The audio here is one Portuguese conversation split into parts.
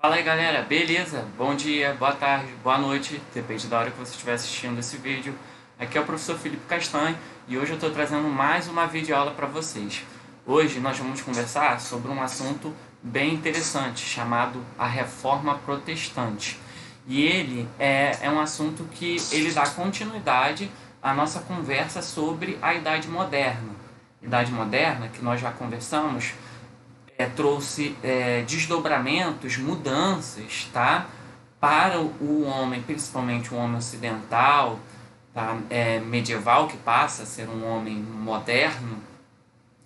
Fala aí galera, beleza? Bom dia, boa tarde, boa noite, depende da hora que você estiver assistindo esse vídeo. Aqui é o professor Felipe Castanho e hoje eu estou trazendo mais uma videoaula para vocês. Hoje nós vamos conversar sobre um assunto bem interessante chamado a Reforma Protestante. E ele é um assunto que ele dá continuidade à nossa conversa sobre a Idade Moderna. Idade Moderna, que nós já conversamos, trouxe desdobramentos, mudanças, tá? Para o homem, principalmente o homem ocidental, tá? Medieval, que passa a ser um homem moderno,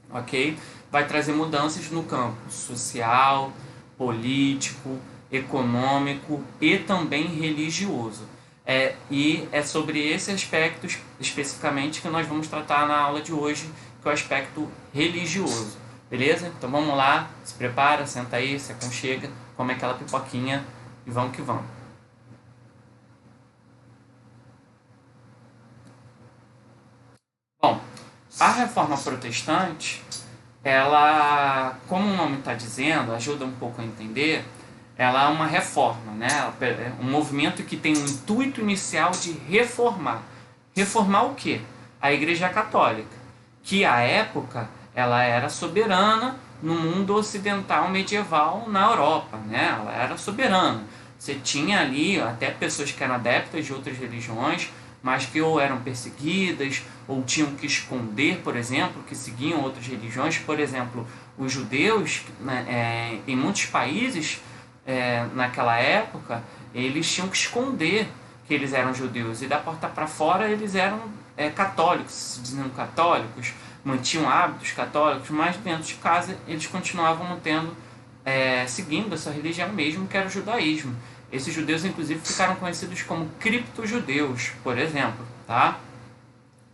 ok? Vai trazer mudanças no campo social, político, econômico e também religioso. E é sobre esse aspecto especificamente que nós vamos tratar na aula de hoje, que é o aspecto religioso. Beleza? Então vamos lá, se prepara, senta aí, se aconchega, come aquela pipoquinha e vamos que vamos. Bom, a Reforma Protestante, ela, como o nome está dizendo, ajuda um pouco a entender, ela é uma reforma, né? É um movimento que tem o intuito inicial de reformar. Reformar o quê? A Igreja Católica, que à época ela era soberana no mundo ocidental medieval na Europa, né? Ela era soberana. Você tinha ali até pessoas que eram adeptas de outras religiões, mas que ou eram perseguidas ou tinham que esconder, por exemplo, que seguiam outras religiões. Por exemplo, os judeus, né, em muitos países, naquela época, eles tinham que esconder que eles eram judeus, e da porta para fora eles eram católicos, se diziam católicos, mantinham hábitos católicos, mas dentro de casa eles continuavam mantendo, seguindo essa religião mesmo, que era o judaísmo. Esses judeus, inclusive, ficaram conhecidos como criptojudeus, por exemplo. Tá?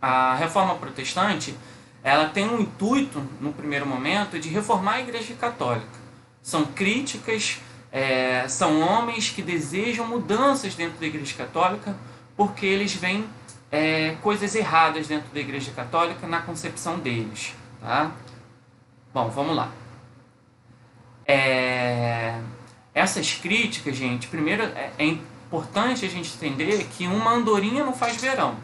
A Reforma Protestante, ela tem um intuito, no primeiro momento, de reformar a Igreja Católica. São críticas, são homens que desejam mudanças dentro da Igreja Católica, porque eles veem coisas erradas dentro da Igreja Católica na concepção deles. Tá? Bom, vamos lá. Essas críticas, gente, primeiro é importante a gente entender que uma andorinha não faz verão.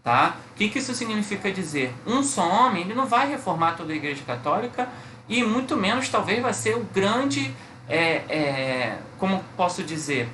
Tá? O que isso significa dizer? Um só homem ele não vai reformar toda a Igreja Católica e muito menos talvez vai ser o grande, como posso dizer,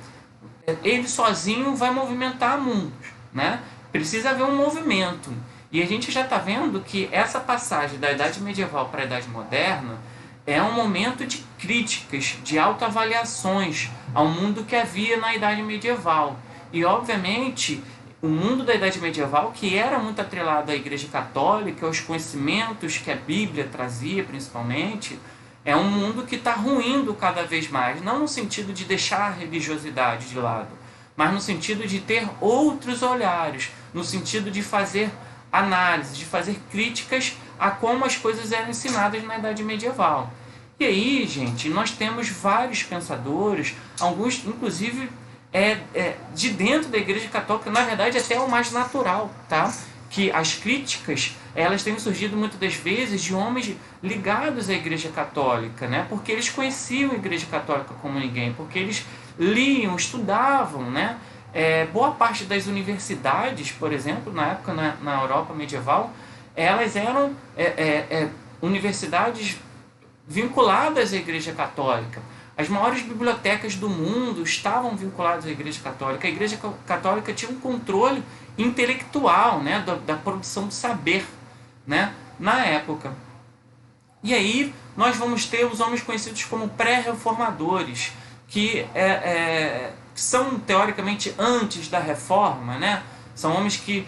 ele sozinho vai movimentar mundos, né? Precisa haver um movimento. E a gente já está vendo que essa passagem da Idade Medieval para a Idade Moderna é um momento de críticas, de autoavaliações ao mundo que havia na Idade Medieval. E, obviamente, o mundo da Idade Medieval, que era muito atrelado à Igreja Católica, aos conhecimentos que a Bíblia trazia, principalmente, é um mundo que está ruindo cada vez mais. Não no sentido de deixar a religiosidade de lado, mas no sentido de ter outros olhares, no sentido de fazer análise, de fazer críticas a como as coisas eram ensinadas na Idade Medieval. E aí, gente, nós temos vários pensadores, alguns, inclusive, de dentro da Igreja Católica, na verdade, até o mais natural, tá? Que as críticas, elas têm surgido muitas das vezes de homens ligados à Igreja Católica, né? Porque eles conheciam a Igreja Católica como ninguém, porque eles liam, estudavam, né? Boa parte das universidades, por exemplo, na época na Europa medieval, elas eram universidades vinculadas à Igreja Católica. As maiores bibliotecas do mundo estavam vinculadas à Igreja Católica. A Igreja Católica tinha um controle intelectual, né, da produção de saber, né, na época. E aí nós vamos ter os homens conhecidos como pré-reformadores, que são teoricamente antes da reforma, né? São homens que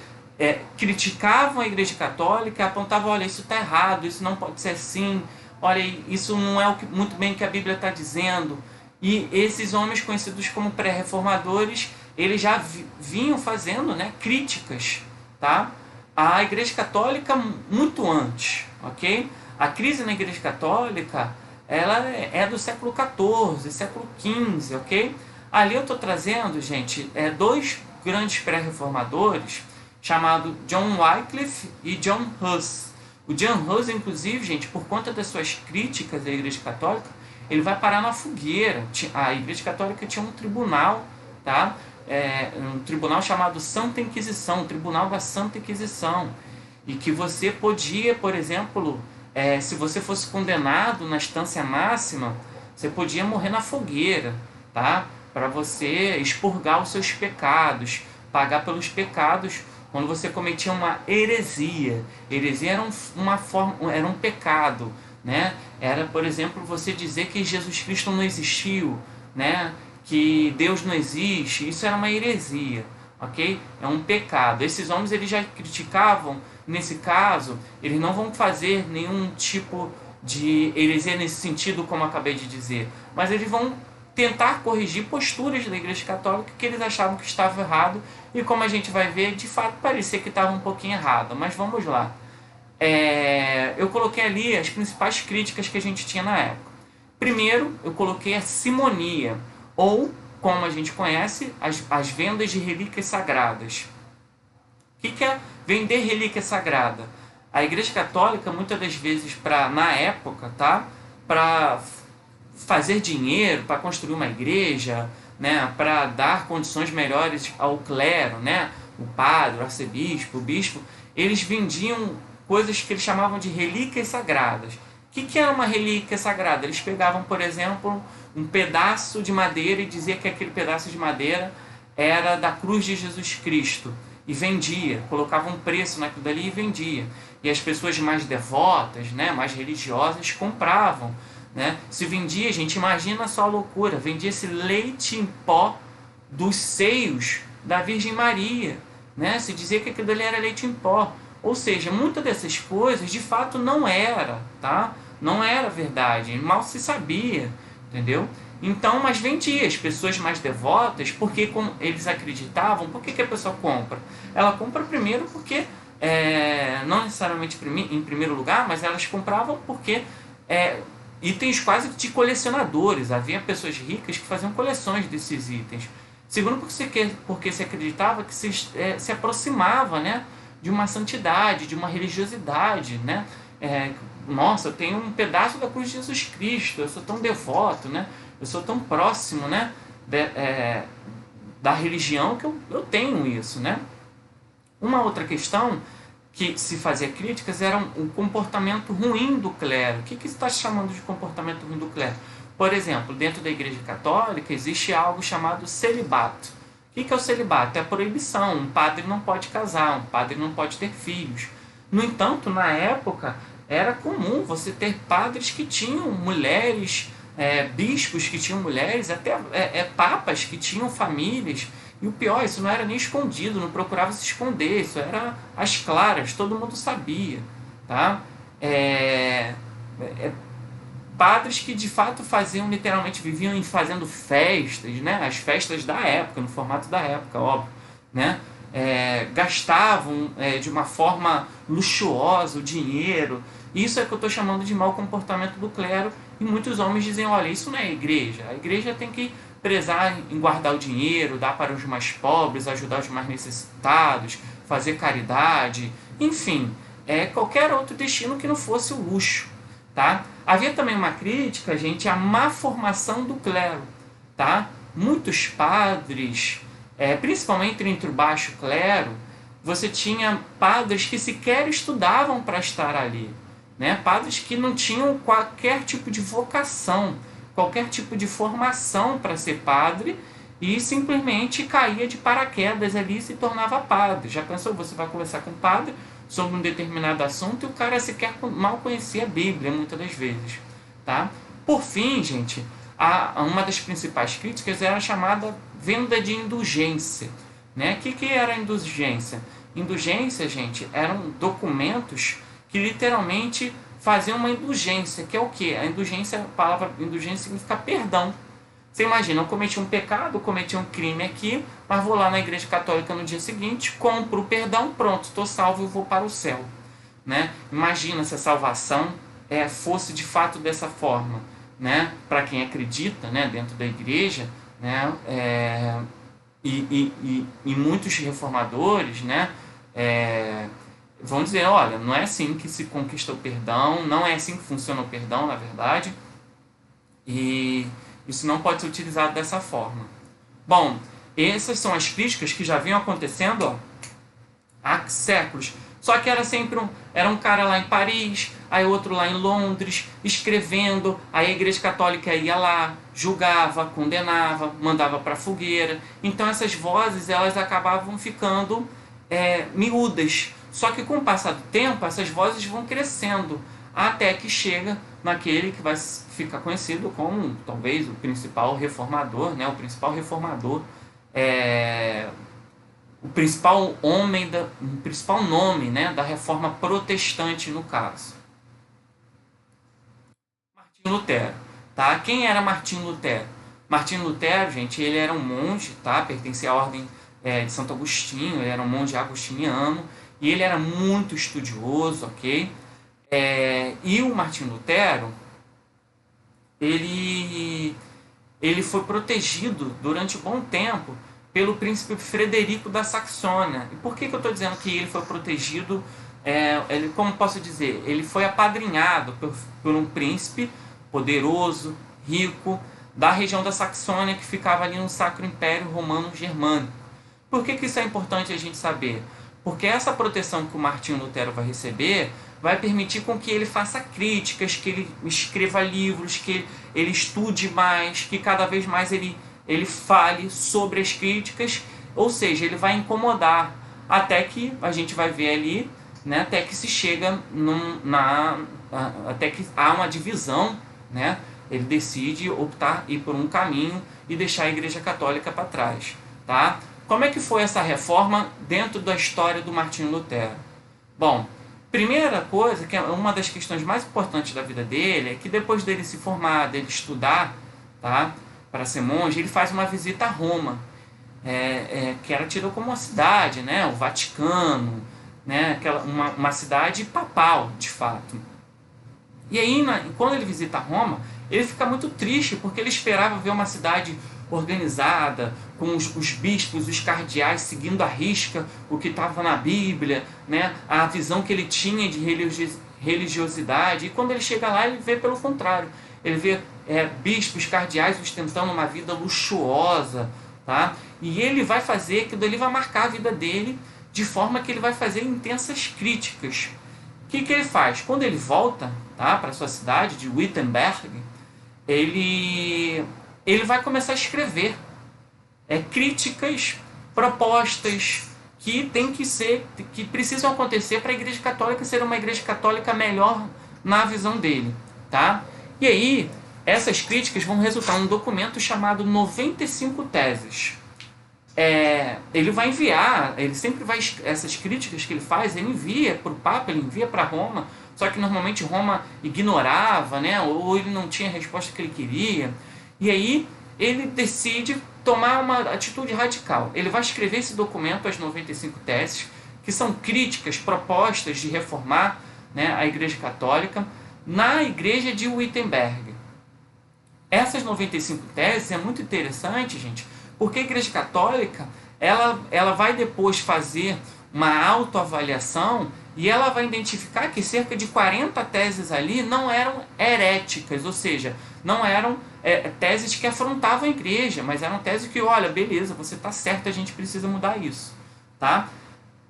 criticavam a Igreja Católica, apontavam, olha, isso está errado, isso não pode ser assim, olha, isso não é muito bem o que a Bíblia está dizendo. E esses homens conhecidos como pré-reformadores, eles já vinham fazendo, né, críticas, tá, à Igreja Católica muito antes, ok? A crise na Igreja Católica, ela é do século XIV, século XV, ok? Ali eu estou trazendo, gente, dois grandes pré-reformadores, chamados John Wycliffe e John Huss. O John Huss, inclusive, gente, por conta das suas críticas à Igreja Católica, ele vai parar na fogueira. A Igreja Católica tinha um tribunal, tá? Um tribunal chamado Santa Inquisição, o Tribunal da Santa Inquisição, e que você podia, por exemplo, se você fosse condenado na instância máxima, você podia morrer na fogueira, tá? Para você expurgar os seus pecados, pagar pelos pecados quando você cometia uma heresia. Heresia era um pecado, né? Era, por exemplo, você dizer que Jesus Cristo não existiu, né? Que Deus não existe. Isso era uma heresia, ok? É um pecado. Esses homens, eles já criticavam, nesse caso, eles não vão fazer nenhum tipo de heresia nesse sentido, como eu acabei de dizer, mas eles vão tentar corrigir posturas da Igreja Católica que eles achavam que estava errado, e como a gente vai ver, de fato parecia que estava um pouquinho errado. Mas vamos lá. Eu coloquei ali as principais críticas que a gente tinha na época. Primeiro, eu coloquei a simonia, ou, como a gente conhece, as vendas de relíquias sagradas. O que é vender relíquia sagrada? A Igreja Católica, muitas das vezes, na época, tá? Para fazer dinheiro, para construir uma igreja, né? Para dar condições melhores ao clero, né? O padre, o arcebispo, o bispo, eles vendiam coisas que eles chamavam de relíquias sagradas. O que era uma relíquia sagrada? Eles pegavam, por exemplo, um pedaço de madeira e diziam que aquele pedaço de madeira era da cruz de Jesus Cristo. E vendia, colocava um preço naquilo dali e vendia. E as pessoas mais devotas, né, mais religiosas, compravam. Né? Se vendia, gente, imagina só a loucura, vendia esse leite em pó dos seios da Virgem Maria. Né? Se dizia que aquilo dali era leite em pó. Ou seja, muitas dessas coisas de fato não era, tá? Não era verdade, mal se sabia, entendeu? Então, mas vendia. As pessoas mais devotas, porque como eles acreditavam, por que a pessoa compra? Ela compra primeiro porque, não necessariamente em primeiro lugar, mas elas compravam porque itens quase de colecionadores. Havia pessoas ricas que faziam coleções desses itens. Segundo, porque se acreditava que se aproximava, né, de uma santidade, de uma religiosidade, né? Nossa, eu tenho um pedaço da cruz de Jesus Cristo, eu sou tão devoto, né? Eu sou tão próximo, né, da religião que eu tenho isso, né? Uma outra questão que se fazia críticas era o comportamento ruim do clero. O que se está chamando de comportamento ruim do clero? Por exemplo, dentro da Igreja Católica existe algo chamado celibato. O que é o celibato? É a proibição. Um padre não pode casar, um padre não pode ter filhos. No entanto, na época, era comum você ter padres que tinham mulheres, bispos que tinham mulheres, até papas que tinham famílias. E o pior, isso não era nem escondido, não procurava se esconder, isso era às claras, todo mundo sabia. Tá? Padres que de fato literalmente viviam fazendo festas, né? As festas da época, no formato da época, óbvio. Né? Gastavam de uma forma luxuosa o dinheiro. Isso é que eu estou chamando de mau comportamento do clero, e muitos homens dizem, olha, isso não é igreja. A igreja tem que prezar em guardar o dinheiro, dar para os mais pobres, ajudar os mais necessitados, fazer caridade, enfim, qualquer outro destino que não fosse o luxo. Tá? Havia também uma crítica, gente, à má formação do clero. Tá? Muitos padres, principalmente entre o baixo clero, você tinha padres que sequer estudavam para estar ali. Né? Padres que não tinham qualquer tipo de vocação, qualquer tipo de formação para ser padre, e simplesmente caía de paraquedas ali e se tornava padre. Já pensou, você vai conversar com o padre sobre um determinado assunto e o cara sequer mal conhecia a Bíblia, muitas das vezes. Tá? Por fim, gente, uma das principais críticas era a chamada venda de indulgência. Né? O que era a indulgência? Indulgência, gente, eram documentos que literalmente faziam uma indulgência, que é o quê? A palavra indulgência significa perdão. Você imagina, eu cometi um pecado, cometi um crime aqui, mas vou lá na Igreja Católica no dia seguinte, compro o perdão, pronto, estou salvo e vou para o céu. Né? Imagina se a salvação fosse de fato dessa forma. Né? Para quem acredita, né, dentro da Igreja, né, e muitos reformadores, né, vão dizer, olha, não é assim que se conquista o perdão, não é assim que funciona o perdão, na verdade. E isso não pode ser utilizado dessa forma. Bom, essas são as críticas que já vinham acontecendo, ó, há séculos. Só que era sempre era um cara lá em Paris, aí outro lá em Londres, escrevendo, aí a Igreja Católica ia lá, julgava, condenava, mandava para a fogueira. Então essas vozes elas acabavam ficando miúdas. Só que com o passar do tempo, essas vozes vão crescendo, até que chega naquele que vai ficar conhecido como talvez o principal reformador, né? O principal reformador, o principal homem, o principal nome, né, da reforma protestante no caso. Martinho Lutero, tá? Quem era Martinho Lutero? Martinho Lutero, gente, ele era um monge, tá? Pertencia à ordem de Santo Agostinho, ele era um monge agostiniano e ele era muito estudioso, ok? E o Martinho Lutero, ele foi protegido durante um bom tempo pelo príncipe Frederico da Saxônia. E por que eu estou dizendo que ele foi protegido? Ele, como posso dizer, ele foi apadrinhado por um príncipe poderoso, rico, da região da Saxônia, que ficava ali no Sacro Império Romano Germânico. Por que isso é importante a gente saber? Porque essa proteção que o Martinho Lutero vai receber vai permitir com que ele faça críticas, que ele escreva livros, que ele estude mais, que cada vez mais ele fale sobre as críticas, ou seja, ele vai incomodar, até que a gente vai ver ali, né, até que se chega até que há uma divisão, né, ele decide optar ir por um caminho e deixar a Igreja Católica para trás, tá? Como é que foi essa reforma dentro da história do Martinho Lutero? Bom, primeira coisa, que é uma das questões mais importantes da vida dele, é que depois dele se formar, dele estudar, tá, para ser monge, ele faz uma visita a Roma, que era tida como uma cidade, né, o Vaticano, né, uma cidade papal, de fato. E aí, quando ele visita Roma, ele fica muito triste, porque ele esperava ver uma cidade organizada, com os bispos, os cardeais seguindo à risca o que estava na Bíblia, né, a visão que ele tinha de religiosidade. E quando ele chega lá, ele vê pelo contrário. Ele vê bispos, cardeais ostentando uma vida luxuosa, tá? E ele vai fazer, aquilo ele vai marcar a vida dele, de forma que ele vai fazer intensas críticas. O que ele faz? Quando ele volta, tá, para sua cidade de Wittenberg, ele vai começar a escrever críticas, propostas que precisam acontecer para a Igreja Católica ser uma Igreja Católica melhor na visão dele, tá? E aí, essas críticas vão resultar num documento chamado 95 Teses. Ele vai enviar, ele sempre vai, essas críticas que ele faz, ele envia para o Papa, ele envia para Roma, só que normalmente Roma ignorava, né, ou ele não tinha a resposta que ele queria, e aí ele decide tomar uma atitude radical. Ele vai escrever esse documento, as 95 Teses, que são críticas, propostas de reformar, né, a Igreja Católica, na Igreja de Wittenberg. Essas 95 teses é muito interessante, gente, porque a Igreja Católica ela vai depois fazer uma autoavaliação e ela vai identificar que cerca de 40 teses ali não eram heréticas, ou seja, não eram teses que afrontavam a Igreja, mas eram teses que, olha, beleza, você está certo, a gente precisa mudar isso, tá?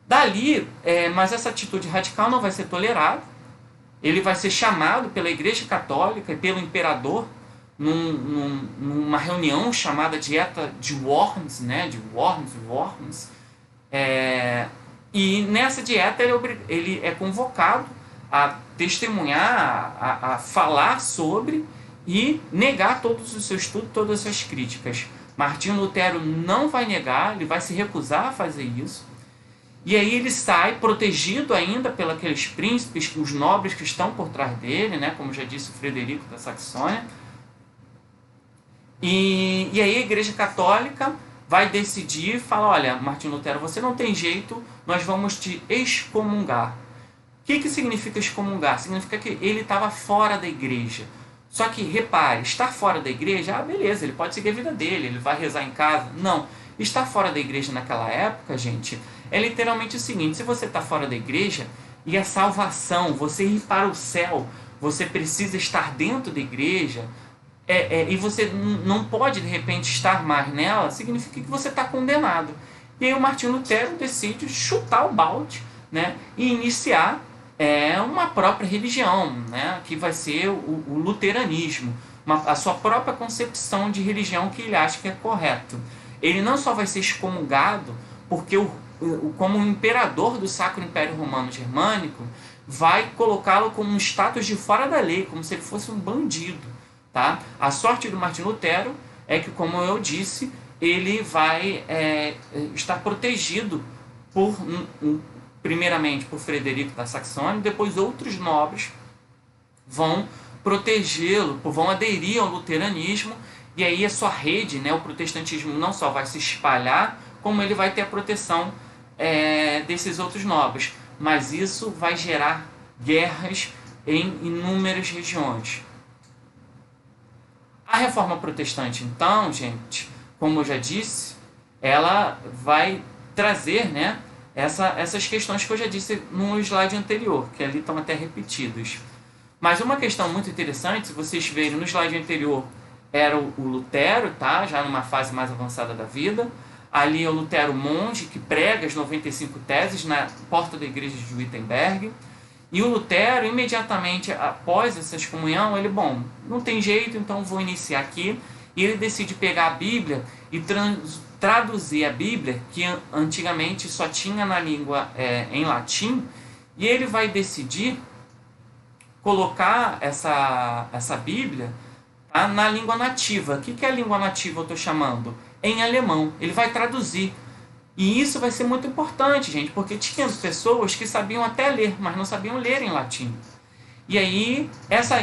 Dali, mas essa atitude radical não vai ser tolerada, ele vai ser chamado pela Igreja Católica e pelo imperador numa reunião chamada Dieta de Worms, né, de Worms, e nessa dieta ele é convocado a testemunhar, a falar sobre e negar todos os seus estudos, todas as suas críticas. Martinho Lutero não vai negar, ele vai se recusar a fazer isso. E aí ele sai protegido ainda pelos príncipes, os nobres que estão por trás dele, né, como já disse o Frederico da Saxônia. E aí a Igreja Católica vai decidir e fala, olha, Martinho Lutero, você não tem jeito, nós vamos te excomungar. O que significa excomungar? Significa que ele estava fora da igreja. Só que, repare, estar fora da igreja, beleza, ele pode seguir a vida dele, ele vai rezar em casa. Não, estar fora da igreja naquela época, gente, é literalmente o seguinte, se você está fora da igreja e a salvação, você ir para o céu, você precisa estar dentro da igreja, e você não pode, de repente, estar mais nela, significa que você está condenado. E aí o Martinho Lutero decide chutar o balde, né, e iniciar uma própria religião, né, que vai ser o luteranismo, a sua própria concepção de religião que ele acha que é correto. Ele não só vai ser excomungado, porque como imperador do Sacro Império Romano Germânico, vai colocá-lo como um status de fora da lei, como se ele fosse um bandido. Tá? A sorte do Martinho Lutero é que, como eu disse, ele vai estar protegido primeiramente por Frederico da Saxônia, depois outros nobres vão protegê-lo, vão aderir ao luteranismo, e aí a sua rede, né, o protestantismo não só vai se espalhar, como ele vai ter a proteção desses outros nobres. Mas isso vai gerar guerras em inúmeras regiões. A Reforma Protestante, então, gente, como eu já disse, ela vai trazer, né, essas questões que eu já disse no slide anterior, que ali estão até repetidos. Mas uma questão muito interessante, se vocês verem no slide anterior, era o Lutero, tá? Já numa fase mais avançada da vida. Ali é o Lutero monge, que prega as 95 teses na porta da igreja de Wittenberg. E o Lutero, imediatamente após essa excomunhão, ele, não tem jeito, então vou iniciar aqui. E ele decide pegar a Bíblia e traduzir a Bíblia, que antigamente só tinha na língua em latim, e ele vai decidir colocar essa Bíblia, tá, na língua nativa. O que é a língua nativa eu estou chamando? Em alemão. Ele vai traduzir. E isso vai ser muito importante, gente, porque tinha pessoas que sabiam até ler, mas não sabiam ler em latim. E aí, essa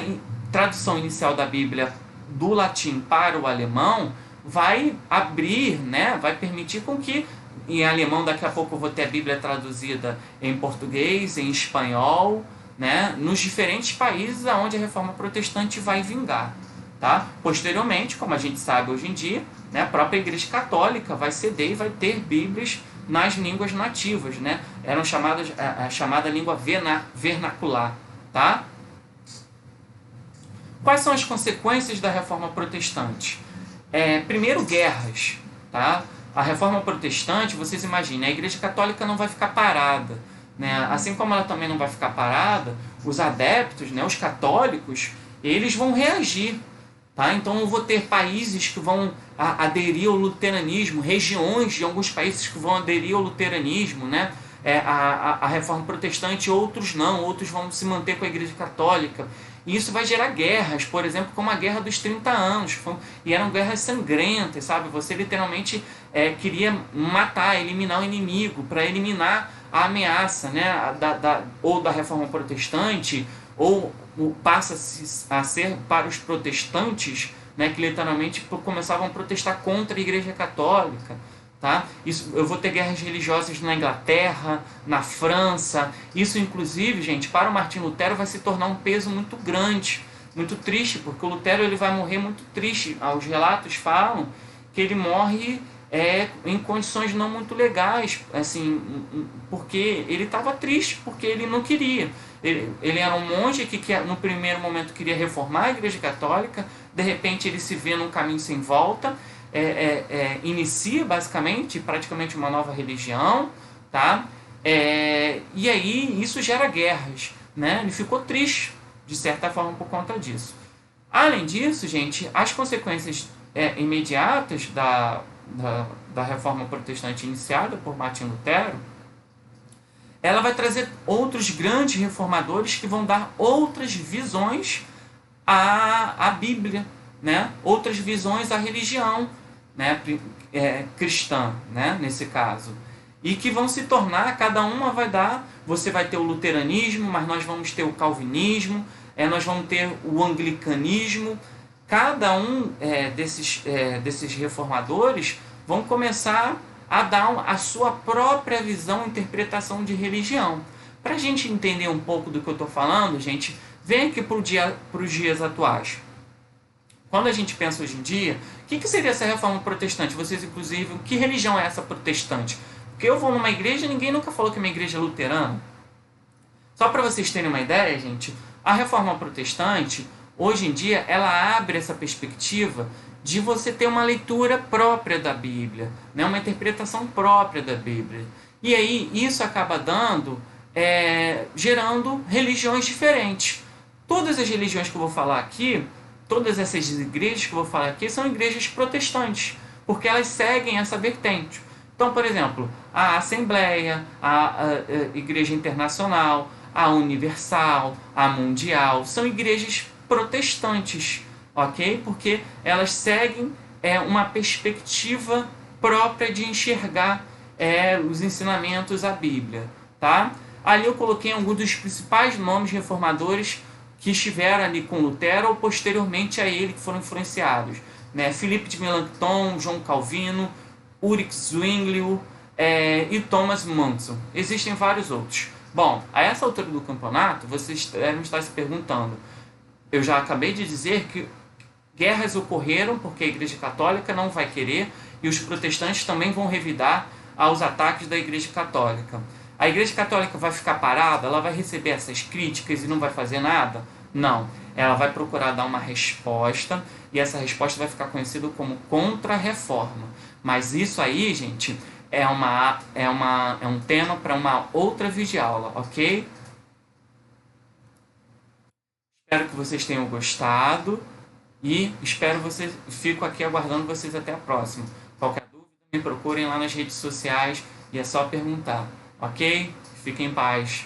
tradução inicial da Bíblia do latim para o alemão vai abrir, né, vai permitir com que, em alemão, daqui a pouco eu vou ter a Bíblia traduzida em português, em espanhol, né, nos diferentes países onde a Reforma Protestante vai vingar. Tá? Posteriormente, como a gente sabe hoje em dia, né, a própria Igreja Católica vai ceder e vai ter Bíblias nas línguas nativas, né? Eram chamadas a chamada língua vernacular, tá? Quais são as consequências da Reforma Protestante? Primeiro, guerras, tá? A Reforma Protestante, vocês imaginem, a Igreja Católica não vai ficar parada, né? Assim como ela também não vai ficar parada, os adeptos, né, os católicos, eles vão reagir. Tá? Então eu vou ter países que vão aderir ao luteranismo, regiões de alguns países que vão aderir ao luteranismo, né? A Reforma Protestante, outros não, outros vão se manter com a Igreja Católica. E isso vai gerar guerras, por exemplo, como a Guerra dos 30 Anos. E eram guerras sangrentas, sabe? Você literalmente queria matar, eliminar o inimigo, para eliminar a ameaça, né? Ou da Reforma Protestante, ou passa a ser para os protestantes, né, que literalmente começavam a protestar contra a Igreja Católica. Tá? Eu vou ter guerras religiosas na Inglaterra, na França. Isso, inclusive, gente, para o Martinho Lutero vai se tornar um peso muito grande, muito triste, porque o Lutero ele vai morrer muito triste. Os relatos falam que ele morre em condições não muito legais, assim, porque ele estava triste, porque ele não queria. Ele era um monge que no primeiro momento queria reformar a Igreja Católica, de repente ele se vê num caminho sem volta, inicia basicamente, praticamente uma nova religião, tá? E aí isso gera guerras, né? Ele ficou triste, de certa forma, por conta disso. Além disso, gente, as consequências imediatas da Reforma Protestante iniciada por Martinho Lutero, ela vai trazer outros grandes reformadores que vão dar outras visões à Bíblia, né? Outras visões à religião, né? Cristã, né? Nesse caso. E que vão se tornar, cada uma vai dar, você vai ter o luteranismo, mas nós vamos ter o calvinismo, nós vamos ter o anglicanismo. Cada um desses reformadores vão começar a dar a sua própria visão e interpretação de religião. Para a gente entender um pouco do que eu estou falando, gente, vem aqui para os dias atuais. Quando a gente pensa hoje em dia, o que seria essa reforma protestante? Vocês, inclusive, que religião é essa protestante? Porque eu vou numa igreja e ninguém nunca falou que minha igreja é luterana. Só para vocês terem uma ideia, gente, a reforma protestante, hoje em dia, ela abre essa perspectiva de você ter uma leitura própria da Bíblia, né? Uma interpretação própria da Bíblia. E aí, isso acaba gerando religiões diferentes. Todas as religiões que eu vou falar aqui, todas essas igrejas que eu vou falar aqui, são igrejas protestantes, porque elas seguem essa vertente. Então, por exemplo, a Assembleia, a Igreja Internacional, a Universal, a Mundial, são igrejas protestantes, ok? Porque elas seguem uma perspectiva própria de enxergar os ensinamentos da Bíblia, tá? Ali eu coloquei alguns dos principais nomes reformadores que estiveram ali com Lutero ou posteriormente a ele, que foram influenciados, né? Filipe de Melanchthon, João Calvino, Ulrich Zwinglio e Thomas Manson. Existem vários outros. Bom, a essa altura do campeonato, vocês devem estar se perguntando, eu já acabei de dizer que guerras ocorreram porque a Igreja Católica não vai querer e os protestantes também vão revidar aos ataques da Igreja Católica. A Igreja Católica vai ficar parada? Ela vai receber essas críticas e não vai fazer nada? Não. Ela vai procurar dar uma resposta e essa resposta vai ficar conhecida como contra-reforma. Mas isso aí, gente, é um tema para uma outra videoaula, ok? Espero que vocês tenham gostado e fico aqui aguardando vocês até a próxima. Qualquer dúvida, me procurem lá nas redes sociais e é só perguntar, ok? Fiquem em paz.